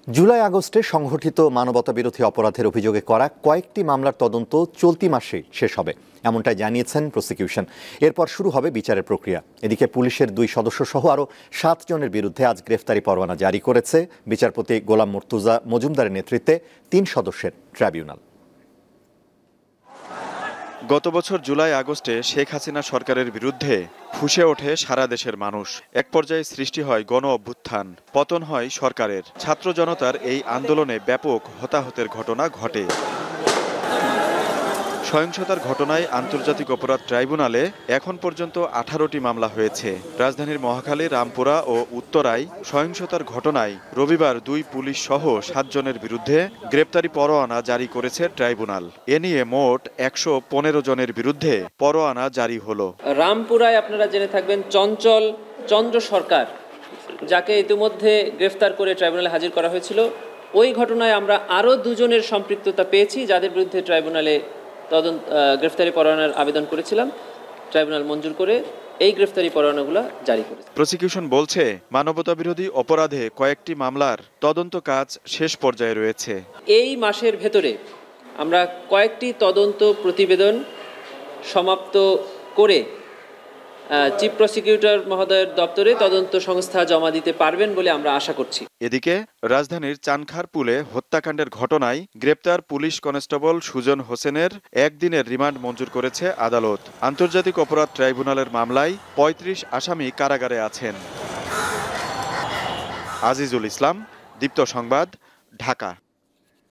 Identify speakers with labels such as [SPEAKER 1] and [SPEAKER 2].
[SPEAKER 1] জুলাই আগস্টে সংঘটিত মানবতাবিরোধী অপরাধের অভিযোগে করা কয়েকটি মামলার তদন্ত চলতি মাসে শেষ হবে, এমনটাই জানিয়েছেন প্রসিকিউশন। এরপর শুরু হবে বিচারের প্রক্রিয়া। এদিকে পুলিশের 2 সদস্য সহ আরও 7 জনের বিরুদ্ধে আজ গ্রেফতারি পরোয়ানা জারি করেছে বিচারপতি গোলাম মুর্তুজা মজুমদারের নেতৃত্বে 3 সদস্যের ট্রাইব্যুনাল।
[SPEAKER 2] গত বছর জুলাই আগস্টে শেখ হাসিনা সরকারের বিরুদ্ধে ফুঁসে ওঠে সারা দেশের মানুষ। এক পর্যায়ে সৃষ্টি হয় গণ অভ্যুত্থান, পতন হয় সরকারের। ছাত্র জনতার এই আন্দোলনে ব্যাপক হতাহতের ঘটনা ঘটে। সহিংসতার ঘটনায় আন্তর্জাতিক অপরাধ ট্রাইব্যুনালে এখন পর্যন্ত 18টি মামলা হয়েছে। রাজধানীর মহাখালী, রামপুরা ও উত্তরায় সহিংসতার ঘটনায় রবিবার 2 পুলিশ সহ 7 জনের বিরুদ্ধে গ্রেপ্তারি পরোয়ানা জারি করেছে ট্রাইব্যুনাল। এ নিয়ে মোট 115 জনের বিরুদ্ধে পরোয়ানা জারি হলো।
[SPEAKER 3] রামপুরায় আপনারা জেনে থাকবেন চঞ্চল চন্দ্র সরকার, যাকে ইতিমধ্যে গ্রেফতার করে ট্রাইব্যুনালে হাজির করা হয়েছিল। ওই ঘটনায় আমরা আরও 2 জনের সম্পৃক্ততা পেয়েছি, যাদের বিরুদ্ধে ট্রাইব্যুনালে গ্রেফতারি পরোয়ানার আবেদন করেছিলাম। ট্রাইব্যুনাল মঞ্জুর করে এই গ্রেফতারি পরোয়ানাগুলো জারি করেছে।
[SPEAKER 2] প্রসিকিউশন বলছে, মানবতাবিরোধী অপরাধে কয়েকটি মামলার তদন্ত কাজ শেষ পর্যায়ে রয়েছে।
[SPEAKER 3] এই মাসের ভেতরে আমরা কয়েকটি তদন্ত প্রতিবেদন সমাপ্ত করে চিফ প্রসিকিউটর মহোদয়ের দপ্তরে তদন্ত সংস্থা জমা দিতে পারবেন বলে আমরা আশা করছি।
[SPEAKER 2] এদিকে রাজধানীর চানখারপুলে হত্যাকাণ্ডের ঘটনায় গ্রেপ্তার পুলিশ কনস্টেবল সুজন হোসেনের 1 দিনের রিমান্ড মঞ্জুর করেছে আদালত। আন্তর্জাতিক অপরাধ ট্রাইব্যুনালের মামলায় 35 আসামি কারাগারে আছেন। আজিজুল ইসলাম, দীপ্ত সংবাদ, ঢাকা।